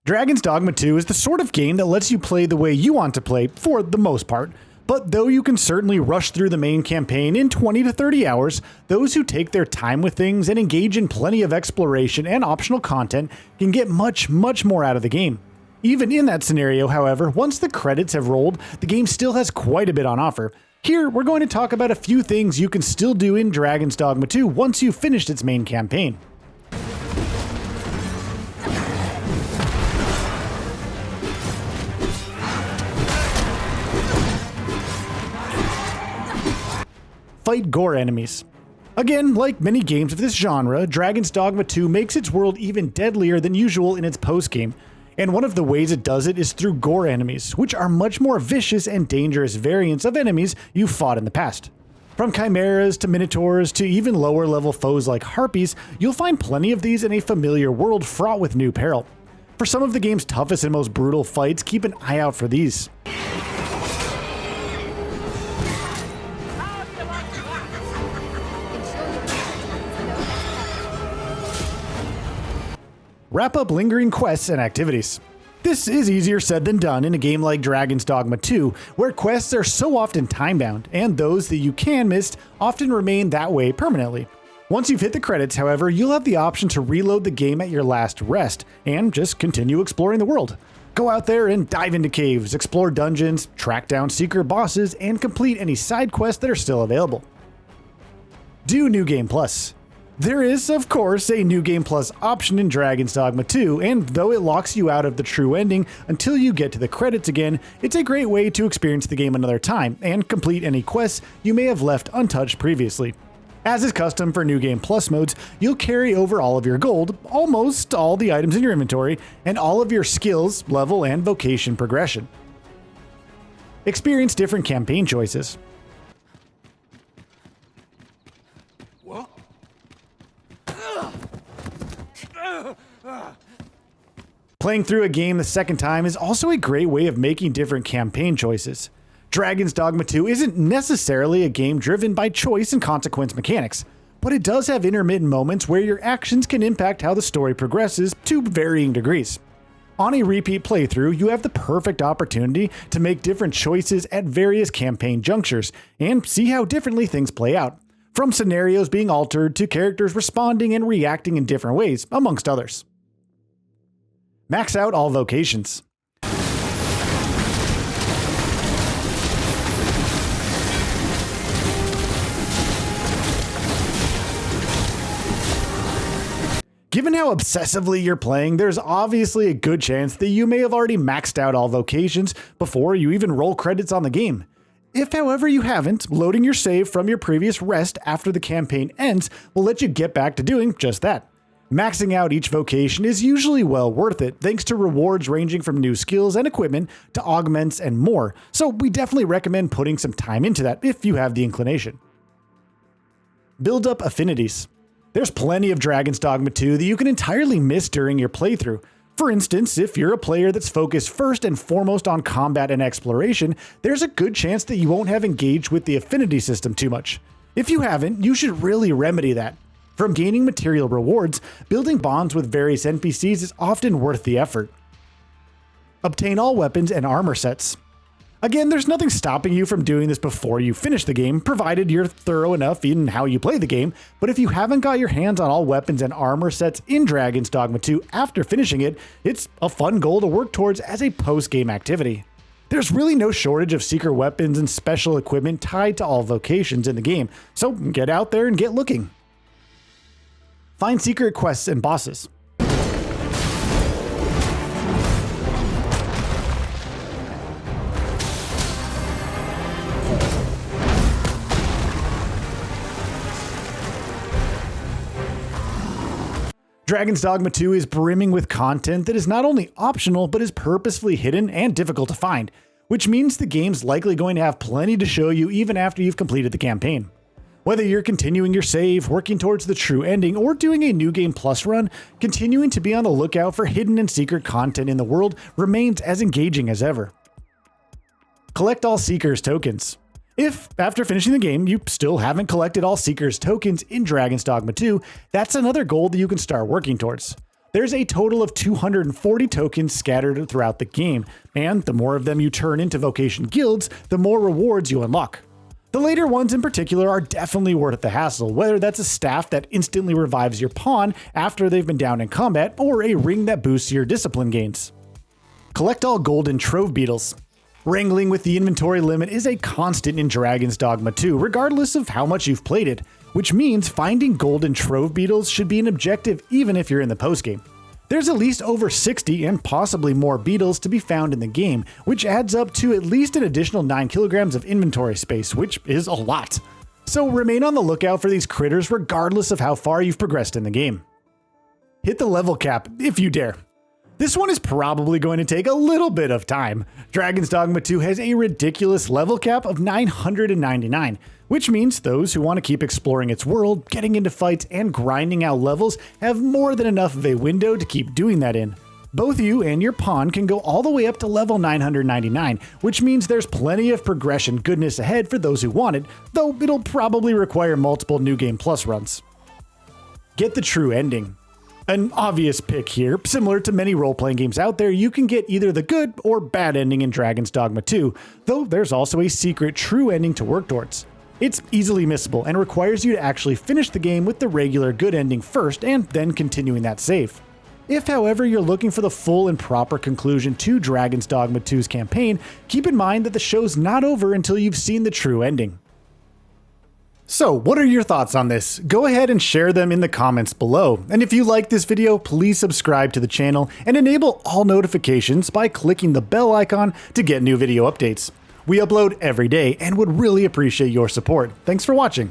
Dragon's Dogma 2 is the sort of game that lets you play the way you want to play for the most part, but though you can certainly rush through the main campaign in 20 to 30 hours, those who take their time with things and engage in plenty of exploration and optional content can get much more out of the game. Even in that scenario, however, once the credits have rolled, the game still has quite a bit on offer. Here, we're going to talk about a few things you can still do in Dragon's Dogma 2 once you've finished its main campaign. Fight Gore Enemies. Again, like many games of this genre, Dragon's Dogma 2 makes its world even deadlier than usual in its post-game, and one of the ways it does it is through Gore Enemies, which are much more vicious and dangerous variants of enemies you've fought in the past. From chimeras to minotaurs to even lower level foes like harpies, you'll find plenty of these in a familiar world fraught with new peril. For some of the game's toughest and most brutal fights, keep an eye out for these. Wrap up lingering quests and activities. This is easier said than done in a game like Dragon's Dogma 2, where quests are so often time-bound, and those that you can miss often remain that way permanently. Once you've hit the credits, however, you'll have the option to reload the game at your last rest, and just continue exploring the world. Go out there and dive into caves, explore dungeons, track down secret bosses, and complete any side quests that are still available. Do New Game Plus. There is, of course, a New Game Plus option in Dragon's Dogma 2, and though it locks you out of the true ending until you get to the credits again, it's a great way to experience the game another time and complete any quests you may have left untouched previously. As is custom for New Game Plus modes, you'll carry over all of your gold, almost all the items in your inventory, and all of your skills, level, and vocation progression. Experience different campaign choices. Playing through a game the second time is also a great way of making different campaign choices. Dragon's Dogma 2 isn't necessarily a game driven by choice and consequence mechanics, but it does have intermittent moments where your actions can impact how the story progresses to varying degrees. On a repeat playthrough, you have the perfect opportunity to make different choices at various campaign junctures and see how differently things play out, from scenarios being altered to characters responding and reacting in different ways, amongst others. Max out all vocations. Given how obsessively you're playing, there's obviously a good chance that you may have already maxed out all vocations before you even roll credits on the game. If, however, you haven't, loading your save from your previous rest after the campaign ends will let you get back to doing just that. Maxing out each vocation is usually well worth it, thanks to rewards ranging from new skills and equipment to augments and more, so we definitely recommend putting some time into that if you have the inclination. Build up affinities. There's plenty of Dragon's Dogma 2 that you can entirely miss during your playthrough. For instance, if you're a player that's focused first and foremost on combat and exploration, there's a good chance that you won't have engaged with the affinity system too much. If you haven't, you should really remedy that. From gaining material rewards, building bonds with various NPCs is often worth the effort. Obtain all weapons and armor sets. Again, there's nothing stopping you from doing this before you finish the game, provided you're thorough enough in how you play the game, but if you haven't got your hands on all weapons and armor sets in Dragon's Dogma 2 after finishing it, it's a fun goal to work towards as a post-game activity. There's really no shortage of secret weapons and special equipment tied to all vocations in the game, so get out there and get looking. Find secret quests and bosses. Dragon's Dogma 2 is brimming with content that is not only optional, but is purposefully hidden and difficult to find, which means the game's likely going to have plenty to show you even after you've completed the campaign. Whether you're continuing your save, working towards the true ending, or doing a New Game Plus run, continuing to be on the lookout for hidden and secret content in the world remains as engaging as ever. Collect all Seekers tokens. If, after finishing the game, you still haven't collected all Seekers tokens in Dragon's Dogma 2, that's another goal that you can start working towards. There's a total of 240 tokens scattered throughout the game, and the more of them you turn into vocation guilds, the more rewards you unlock. The later ones in particular are definitely worth the hassle, whether that's a staff that instantly revives your pawn after they've been down in combat, or a ring that boosts your discipline gains. Collect all golden Trove Beetles. Wrangling with the inventory limit is a constant in Dragon's Dogma 2, regardless of how much you've played it, which means finding golden Trove Beetles should be an objective even if you're in the postgame. There's at least over 60 and possibly more beetles to be found in the game, which adds up to at least an additional 9 kilograms of inventory space, which is a lot. So remain on the lookout for these critters regardless of how far you've progressed in the game. Hit the level cap if you dare. This one is probably going to take a little bit of time. Dragon's Dogma 2 has a ridiculous level cap of 999, which means those who want to keep exploring its world, getting into fights, and grinding out levels have more than enough of a window to keep doing that in. Both you and your pawn can go all the way up to level 999, which means there's plenty of progression goodness ahead for those who want it, though it'll probably require multiple New Game Plus runs. Get the true ending. An obvious pick here, similar to many role-playing games out there, you can get either the good or bad ending in Dragon's Dogma 2, though there's also a secret true ending to work towards. It's easily missable and requires you to actually finish the game with the regular good ending first and then continuing that save. If, however, you're looking for the full and proper conclusion to Dragon's Dogma 2's campaign, keep in mind that the show's not over until you've seen the true ending. So, what are your thoughts on this? Go ahead and share them in the comments below. And if you like this video, please subscribe to the channel and enable all notifications by clicking the bell icon to get new video updates. We upload every day and would really appreciate your support. Thanks for watching.